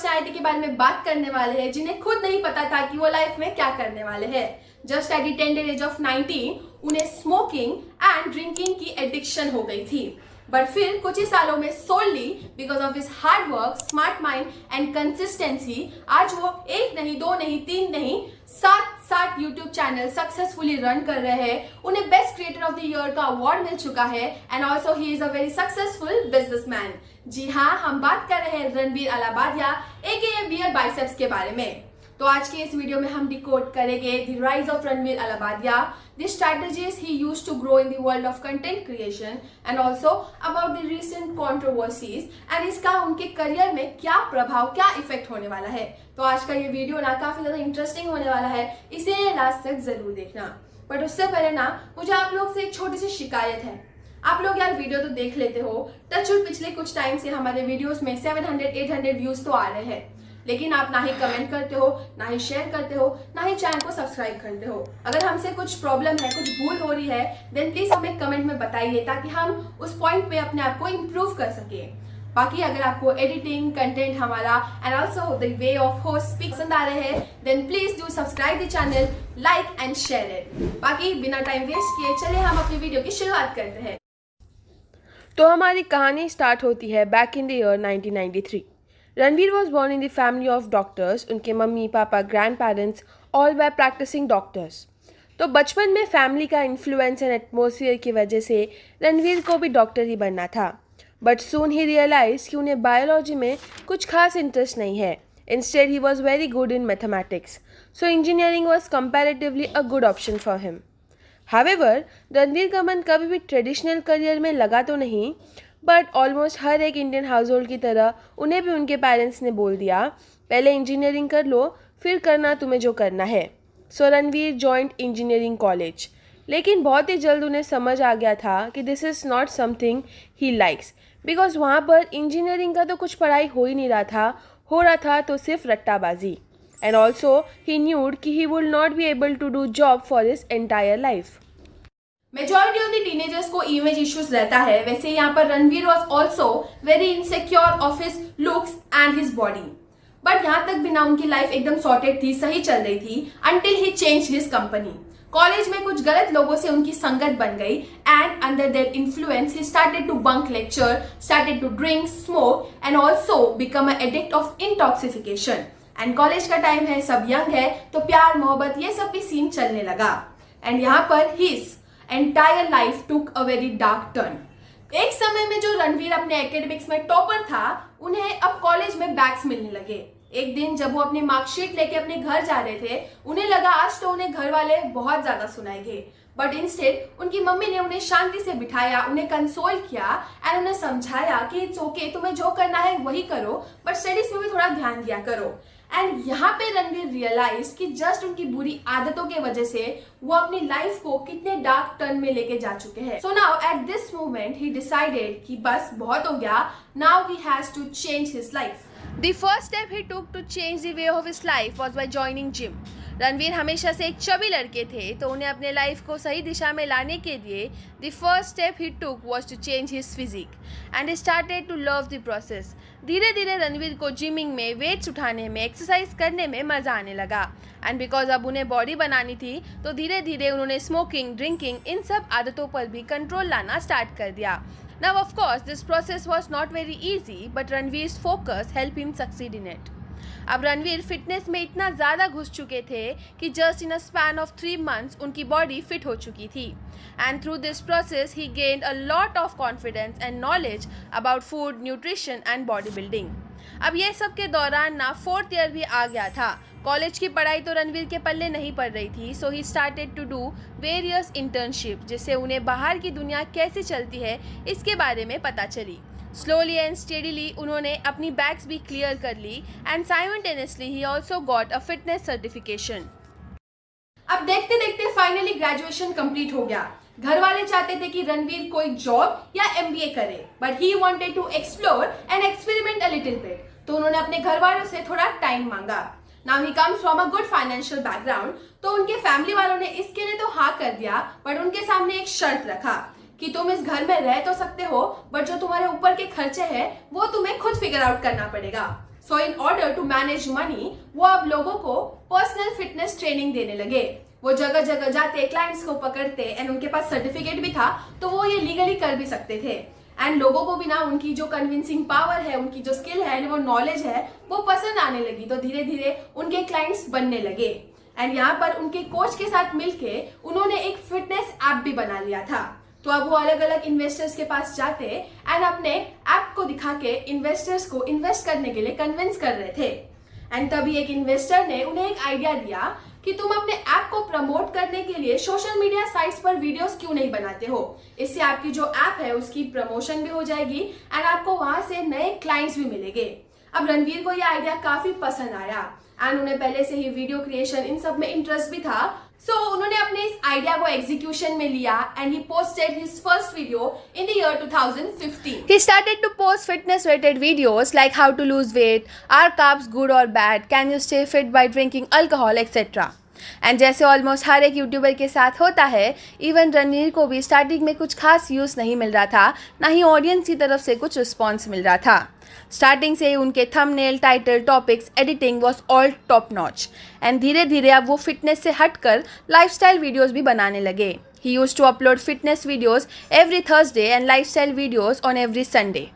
Personality के बारे में बात करने वाले हैं जिन्हें खुद नहीं पता था कि वो लाइफ में क्या करने वाले हैं। Just at the tender as of 19 उन्हें स्मोकिंग एंड ड्रिंकिंग की एडिक्शन हो गई थी। बट फिर कुछ ही सालों में solely because of his hard work, smart mind and consistency आज वो एक नहीं, दो नहीं, तीन नहीं, सात यूट्यूब चैनल सक्सेसफुली रन कर रहे हैं। उन्हें best creator of the year का अवार्ड मिल चुका है and also he is a very successful businessman. जी हाँ, हम बात कर रहे हैं Ranveer Allahbadia aka beer biceps के बारे में। तो आज के इस वीडियो में हम डिकोड करेंगे the rise of Ranveer Allahbadia, the strategies he used to grow in the world of content creation and also about the recent controversies and इसका उनके करियर में क्या प्रभाव, क्या इफेक्ट होने वाला है। तो आज का ये वीडियो ना काफी ज्यादा इंटरेस्टिंग होने वाला है, इसे लास्ट तक जरूर देखना। बट उससे पहले ना मुझे आप लोग से एक छोटी सी शिकायत है। आप लोग यार वीडियो तो देख लेते हो, टचवुड पिछले कुछ टाइम से हमारे वीडियोस में 700-800 व्यूज तो आ रहे हैं, लेकिन आप ना ही कमेंट करते हो, ना ही शेयर करते हो, ना ही चैनल को सब्सक्राइब करते हो। अगर हमसे कुछ प्रॉब्लम है, कुछ भूल हो रही है, देन प्लीज हमें कमेंट में बताइए ताकि हम उस पॉइंट पे अपने आप को इम्प्रूव कर सके। बाकी अगर आपको एडिटिंग, कंटेंट हमारा and also the way of host speak पसंद आ रहे हैं, then please do subscribe the channel, like and share it. बाकी बिना टाइम वेस्ट किए चलिए हम अपनी वीडियो की शुरुआत करते हैं। तो हमारी कहानी स्टार्ट होती है back in the year 1993। Ranveer was born in the family of doctors. उनके मम्मी पापा, grandparents all were practising doctors. तो बचपन में फैमिली का इन्फ्लुएंस एंड एटमोसफियर की वजह से रणवीर को भी डॉक्टर ही बनना था। बट सून ही रियलाइज कि उन्हें बायोलॉजी में कुछ खास इंटरेस्ट नहीं है। Instead he was very good in mathematics, so engineering was comparatively a good option for him. However Ranveer का मन कभी भी ट्रेडिशनल करियर में लगा तो नहीं, बट ऑलमोस्ट हर एक इंडियन हाउस होल्ड की तरह उन्हें भी उनके पेरेंट्स ने बोल दिया, पहले इंजीनियरिंग कर लो, फिर करना तुम्हें जो करना है। सो रणवीर जॉइंट इंजीनियरिंग कॉलेज। लेकिन बहुत ही जल्द उन्हें समझ आ गया था कि this is not something he likes, because वहाँ पर इंजीनियरिंग का तो कुछ पढ़ाई हो ही नहीं रहा था, हो रहा था तो सिर्फ रट्टाबाजी। एंड ऑल्सो ही न्यूड कि he will not be able to do job for his entire life. Majority of the teenagers को इमेज इश्यूज रहता है। वैसे यहाँ पर Ranveer was also very insecure of his looks and his body. But यहाँ तक भी ना उनकी लाइफ एकदम सॉर्टेड थी, सही चल रही थी, until he change his company. College में कुछ गलत लोगों से उनकी संगत बन गई and under their influence he started to bunk lecture, started to drink, smoke and also become a addict of intoxification. And college का टाइम है, सब यंग है, तो प्यार, मोहब्बत ये सब भी सीन चलने लगा। एंड यहाँ पर his entire life took a very dark turn. एक समय में जो रणवीर अपने एकेडमिक्स में टॉपर था, उन्हें अब कॉलेज में बैक्स मिलने लगे। एक दिन जब वो अपनी मार्कशीट लेके अपने घर जा रहे थे, उन्हें लगा आज तो उन्हें घर वाले बहुत ज्यादा सुनाएंगे। बट इंस्टेड उनकी मम्मी ने उन्हें शांति से बिठाया, उन्हें कंसोल किया एंड उन्हें समझाया कि इट्स ओके, तुम्हें जो करना है वही करो, बट स्टडीज में भी थोड़ा ध्यान दिया करो। एंड यहाँ पे रणवीर रियलाइज कि जस्ट उनकी बुरी आदतों के वजह से वो अपनी लाइफ को कितने डार्क टर्न में लेके जा चुके हैं। So now at this moment he decided कि बस बहुत हो गया, now he has to change his life. The first step he took to change the way of his life was by joining gym. Ranveer हमेशा से एक चबी लड़के थे, तो उन्हें अपने लाइफ को सही दिशा में लाने के लिए the first step he took was to change his physique and he started to love the process. धीरे धीरे रणवीर को जिमिंग में, वेट्स उठाने में, एक्सरसाइज करने में मज़ा आने लगा। एंड बिकॉज अब उन्हें बॉडी बनानी थी, तो धीरे धीरे उन्होंने स्मोकिंग, ड्रिंकिंग, इन सब आदतों पर भी कंट्रोल लाना स्टार्ट कर दिया। Now of course this process was not very easy, but Ranveer's focus helped him succeed in it. अब रणवीर फिटनेस में इतना ज़्यादा घुस चुके थे कि just in a span of 3 months उनकी बॉडी फिट हो चुकी थी। And through this process he gained a lot of confidence and knowledge about food, nutrition and body building. अब ये सब के दौरान ना 4th ईयर भी आ गया था। कॉलेज की पढ़ाई तो रणवीर के पल्ले नहीं पड़ रही थी, so he started to do various internship, जिससे उन्हें बाहर की दुनिया कैसे चलती है इसके बारे में पता चली। स्लोली एंड स्टेडीली उन्होंने अपनी बैग्स भी क्लियर कर ली and simultaneously he also got a fitness certification. अब देखते देखते फाइनली ग्रेजुएशन कंप्लीट हो गया। घर वाले चाहते थे कि रणवीर कोई जॉब या एमबीए करे, but he wanted to explore and experiment a little bit, तो उन्होंने अपने घर वालों से थोड़ा टाइम मांगा। Now he comes from a good financial background, तो उनके फैमिली वालों ने इसके लिए तो हाँ कर दिया, बट उनके सामने एक शर्त रखा कि तुम इस घर में रह तो सकते हो, बट जो तुम्हारे ऊपर के खर्चे हैं वो तुम्हें खुद फिगर आउट करना पड़ेगा। So in order to manage money वो अब लोगों को पर्सनल फिटनेस ट्रेनिंग देने लगे। वो जगह जगह जाते, क्लाइंट्स को पकड़ते एंड उनके पास सर्टिफिकेट भी था, तो वो ये लीगली कर भी सकते थे। एंड लोगों को भी ना उनकी जो कन्विंसिंग पावर है, उनकी जो स्किल है, वो नॉलेज है, वो पसंद आने लगी। तो धीरे धीरे उनके क्लाइंट्स बनने लगे। एंड यहाँ पर उनके कोच के साथ मिलके उन्होंने एक फिटनेस ऐप भी बना लिया था। तो अब वो अलग अलग इन्वेस्टर्स के पास जाते एंड अपने ऐप को दिखा के इन्वेस्टर्स को इन्वेस्ट करने के लिए कन्विंस कर रहे थे। एंड तभी एक इन्वेस्टर ने उन्हें एक आइडिया दिया कि तुम अपने ऐप को प्रमोट करने के लिए सोशल मीडिया साइट्स पर वीडियोस क्यों नहीं बनाते हो। इससे आपकी जो ऐप है उसकी प्रमोशन भी हो जाएगी एंड आपको वहां से नए क्लाइंट्स भी मिलेंगे। अब रणवीर को यह आइडिया काफी पसंद आया एंड उन्हें पहले से ही वीडियो क्रिएशन इन सब में इंटरेस्ट भी था। सो उन्होंने अपने इस आइडिया को एग्जीक्यूशन में लिया and he posted his first video in the year 2015. He started to post fitness related videos like how to lose weight, are carbs good or bad, can you stay fit by drinking alcohol, etc. And जैसे almost हर एक YouTuber के साथ होता है, even Ranveer को भी starting में कुछ खास व्यूज़ नहीं मिल रहा था, ना ही ऑडियंस की तरफ से कुछ रिस्पॉन्स मिल रहा था। स्टार्टिंग से ही उनके thumbnail, title, topics, editing was all top notch and धीरे धीरे अब वो फिटनेस से हटकर लाइफस्टाइल वीडियोज़ भी बनाने लगे। He used to upload fitness videos every Thursday and lifestyle videos on every Sunday.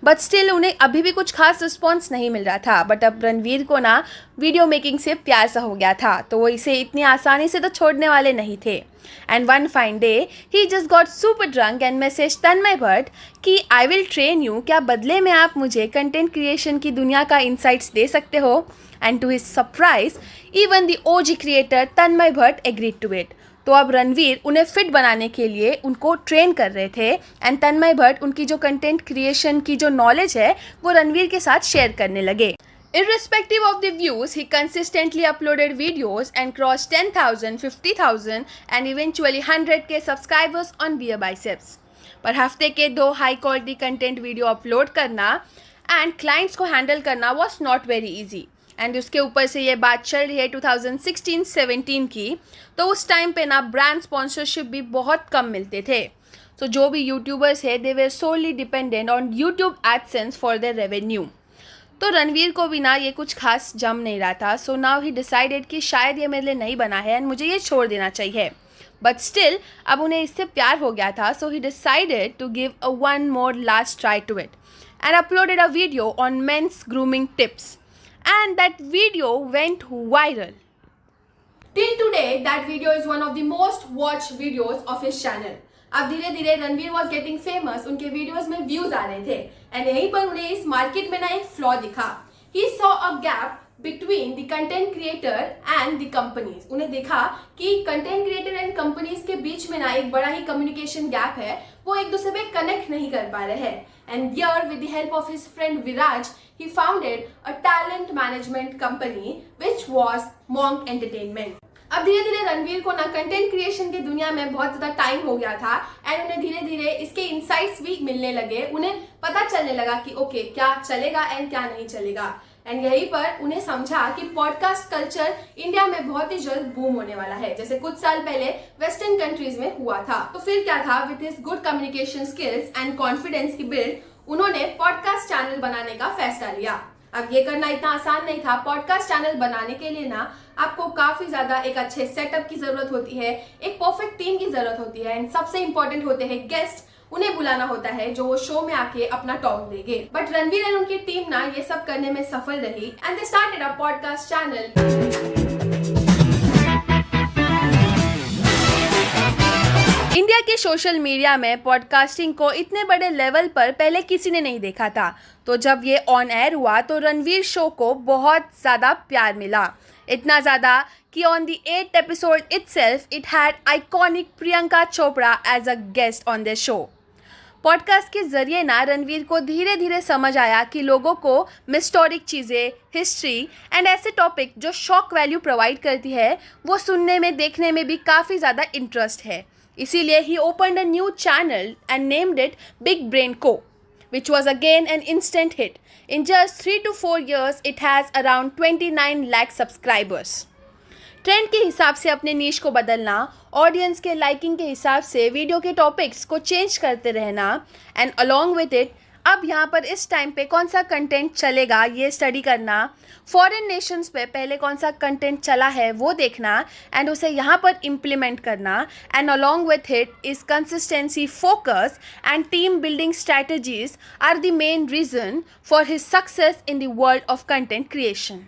But still उन्हें अभी भी कुछ खास रिस्पॉन्स नहीं मिल रहा था। बट अब रणवीर को ना वीडियो मेकिंग से प्यार सा हो गया था, तो वो इसे इतनी आसानी से तो छोड़ने वाले नहीं थे। And one fine day he just got super drunk and message Tanmay Bhat कि आई विल ट्रेन यू, क्या बदले में आप मुझे कंटेंट क्रिएशन की दुनिया का इंसाइट्स दे सकते हो। And to his surprise even the OG creator Tanmay Bhat agreed to it. तो अब रणवीर उन्हें फिट बनाने के लिए उनको ट्रेन कर रहे थे एंड तन्मय भट्ट उनकी जो कंटेंट क्रिएशन की जो नॉलेज है वो रणवीर के साथ शेयर करने लगे। Irrespective of the views, he consistently uploaded videos and crossed 10,000, 50,000 and eventually 100K subscribers on Beer Biceps. पर हफ्ते के 2 high quality content video upload करना एंड क्लाइंट्स को हैंडल करना was not very easy. And उसके ऊपर से ये बात चल रही है 2016-17 की, तो उस टाइम पे ना ब्रांड स्पॉन्सरशिप भी बहुत कम मिलते थे। तो जो भी यूट्यूबर्स है they were solely dependent on YouTube AdSense for their revenue. तो रणवीर को भी ना ये कुछ खास जम नहीं रहा था। सो नाउ ही डिसाइडेड कि शायद ये मेरे लिए नहीं बना है एंड मुझे ये छोड़ देना चाहिए। बट स्टिल अब उन्हें इससे प्यार हो गया था। So he decided to give a one more last try to it and uploaded a video on men's grooming tips and that video went viral. Till today, that video is one of the most watched videos of his channel. अब धीरे धीरे Ranveer was getting famous, उनके videos में views आ रहे थे and यहीं पर उन्हें इस मार्केट में ना एक फ्लॉ दिखा। He saw a gap between the content creator and the companies. उन्हें देखा कि कंटेंट क्रिएटर एंड कंपनीज के बीच में ना एक बड़ा ही कम्युनिकेशन गैप है, वो एक दूसरे पे कनेक्ट नहीं कर पा रहे हैं। And here, with the help of his friend Viraj, he founded a talent management company which was Monk Entertainment. अब धीरे धीरे रणवीर को ना कंटेंट क्रिएशन की दुनिया में बहुत ज़्यादा टाइम हो गया था एंड उन्हें धीरे धीरे इसके इंसाइट्स भी मिलने लगे। उन्हें पता चलने लगा कि ओके क्या चलेगा एंड क्या नहीं चलेगा। एंड यहीं पर उन्हें समझा कि पॉडकास्ट कल्चर इंडिया में बहुत ही जल्द बूम होने वाला है, जैसे कुछ साल पहले वेस्टर्न कंट्रीज में हुआ था। तो फिर क्या था, with his good communication skills and confidence की बिल्ड उन्होंने पॉडकास्ट चैनल बनाने का फैसला लिया। अब ये करना इतना आसान नहीं था। पॉडकास्ट चैनल बनाने के लिए ना आपको काफी ज्यादा एक अच्छे सेटअप की जरूरत होती है, एक परफेक्ट टीम की जरूरत होती है एंड सबसे इंपॉर्टेंट होते हैं गेस्ट। उन्हें बुलाना होता है जो वो शो में आके अपना टॉक देंगे। बट रणवीर एंड उनकी टीम ना ये सब करने में सफल रही and they started a podcast channel. India के सोशल मीडिया में पॉडकास्टिंग को इतने बड़े लेवल पर पहले किसी ने नहीं देखा था। तो जब ये ऑन एयर हुआ तो रणवीर शो को बहुत ज़्यादा प्यार मिला, इतना ज़्यादा कि on the 8th episode itself it had iconic Priyanka Chopra as a guest on the show. Podcast के ज़रिए ना रणवीर को धीरे धीरे समझ आया कि लोगों को हिस्टोरिक चीज़ें, हिस्ट्री एंड ऐसे टॉपिक जो शॉक वैल्यू प्रोवाइड करती है वो सुनने में, देखने में भी काफ़ी ज़्यादा इंटरेस्ट है। इसीलिए he opened a new channel and named it big brain को, which was again an instant hit. In just 3 to 4 years, it has around 29 lakh subscribers. Trend के हिसाब से अपने नीश को बदलना, ऑडियंस के लाइकिंग के हिसाब से वीडियो के टॉपिक्स को चेंज करते रहना एंड अलॉन्ग विद इट अब यहाँ पर इस टाइम पे कौन सा कंटेंट चलेगा ये स्टडी करना, फॉरेन नेशंस पे पहले कौन सा कंटेंट चला है वो देखना एंड उसे यहाँ पर इम्प्लीमेंट करना, and along with it is consistency, focus and team building strategies are the main reason for his success in the world of content creation.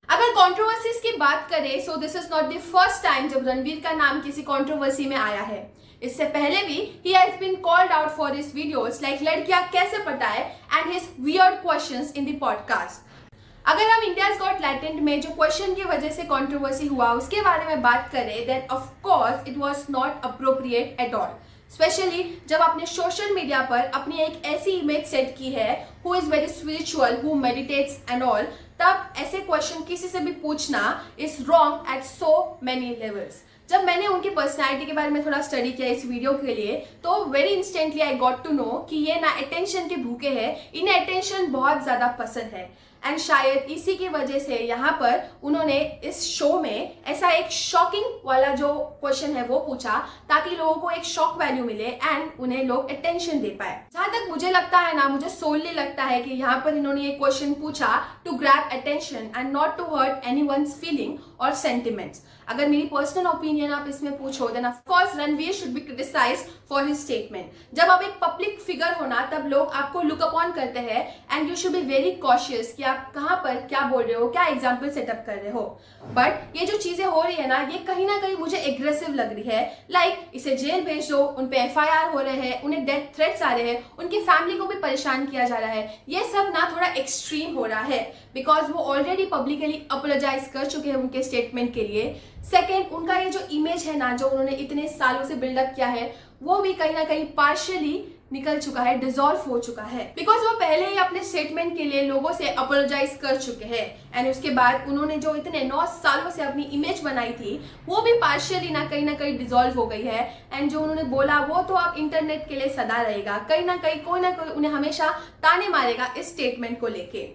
अगर कंट्रोवर्सीज की बात करें, so this is not the first time जब रणवीर का नाम किसी controversy में आया है। इससे पहले भी he has been called out for his videos like लड़कियां कैसे पटाए and his weird questions in the podcast. अगर हम इंडियाज गॉट टैलेंट में जो क्वेश्चन की वजह से कंट्रोवर्सी हुआ उसके बारे में बात करें, then of course it was not appropriate at all, specially जब आपने सोशल मीडिया पर अपनी एक ऐसी इमेज सेट की है who is very spiritual, who meditates and all, तब ऐसे क्वेश्चन किसी से भी पूछना is wrong at so many levels. जब मैंने उनकी पर्सनालिटी के बारे में थोड़ा स्टडी किया इस वीडियो के लिए, तो very instantly I got to know कि ये ना अटेंशन के भूखे हैं, इन्हें अटेंशन बहुत ज़्यादा पसंद है। एंड शायद इसी की वजह से यहाँ पर उन्होंने इस शो में ऐसा एक शॉकिंग वाला जो क्वेश्चन है वो पूछा ताकि लोगों को एक शॉक वैल्यू मिले एंड उन्हें लोग अटेंशन दे पाए। जहाँ तक मुझे लगता है ना, मुझे सोलली लगता है कि यहाँ पर इन्होंने ये क्वेश्चन पूछा to grab attention and not to hurt anyone's feeling और सेंटिमेंट्स। अगर मेरी पर्सनल ओपिनियन आप इसमें पूछो, then of course Ranveer should be criticised for his statement. जब आप एक पब्लिक फिगर हो ना, तब लोग आपको लुक अपॉन करते हैं and you should be very cautious कि आप कहाँ पर क्या बोल रहे हो, क्या एग्जाम्पल सेटअप कर रहे हो। बट ये जो चीजें हो रही है ना, ये कहीं ना कहीं मुझे एग्रेसिव लग रही है। लाइक इसे जेल भेज दो, उन पे FIR हो रहे हैं, उन्हें डेथ थ्रेट्स आ रहे हैं, उनकी फैमिली को भी परेशान किया जा रहा है। ये सब ना थोड़ा एक्सट्रीम हो रहा है बिकॉज वो ऑलरेडी पब्लिकली अपोलोजाइज कर चुके हैं उनके स्टेटमेंट के लिए। सेकेंड, उनका ये जो इमेज है ना, जो उन्होंने इतने सालों से बिल्डअप किया है, वो भी कहीं ना कहीं पार्शियली निकल चुका है, डिसॉल्व हो चुका है। बिकॉज वो पहले ही अपने स्टेटमेंट के लिए लोगों से अपोलोजाइज कर चुके हैं एंड उसके बाद उन्होंने जो इतने 9 सालों से अपनी इमेज बनाई थी वो भी पार्शियली ना कहीं डिसॉल्व हो गई है। एंड जो उन्होंने बोला वो तो अब इंटरनेट के लिए सदा रहेगा, कहीं ना कोई उन्हें हमेशा ताने मारेगा इस स्टेटमेंट को लेके।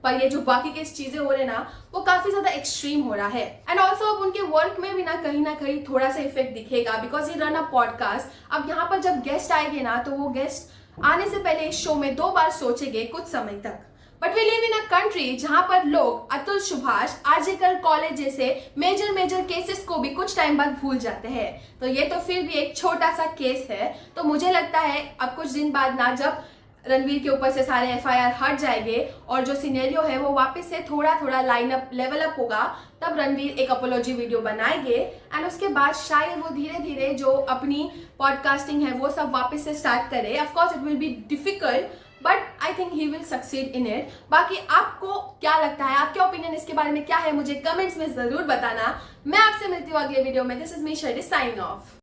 पर ये जो बाकी के चीजें हो रहे ना, वो काफी ज्यादा एक्सट्रीम हो रहा है। एंड ऑल्सो अब उनके वर्क में भी ना कहीं थोड़ा सा इफेक्ट दिखेगा बिकॉज ये रन अ पॉडकास्ट। अब यहाँ पर जब गेस्ट आएंगे ना, तो वो गेस्ट आने से पहले इस शो में 2 बार सोचेंगे कुछ समय तक। But we live in a country जहां पर लोग अतुल सुभाष, RJ कर कॉलेज जैसे मेजर केसेस को भी कुछ टाइम बाद भूल जाते हैं। तो ये तो फिर भी एक छोटा सा केस है। तो मुझे लगता है अब कुछ दिन बाद ना, जब रणवीर के ऊपर से सारे FIR हट जाएंगे और जो सिनेरियो है वो वापस से थोड़ा लेवल अप होगा, तब रणवीर एक अपोलॉजी वीडियो बनाएंगे एंड उसके बाद शायद वो धीरे धीरे जो अपनी पॉडकास्टिंग है वो सब वापस से स्टार्ट करे। Of course it will be difficult but I think he will succeed in it. बाकी आपको क्या लगता है, आपके ओपिनियन इसके बारे में क्या है, मुझे कमेंट्स में जरूर बताना। मैं आपसे मिलती हूँ अगले वीडियो में। This is me Shorty signing of.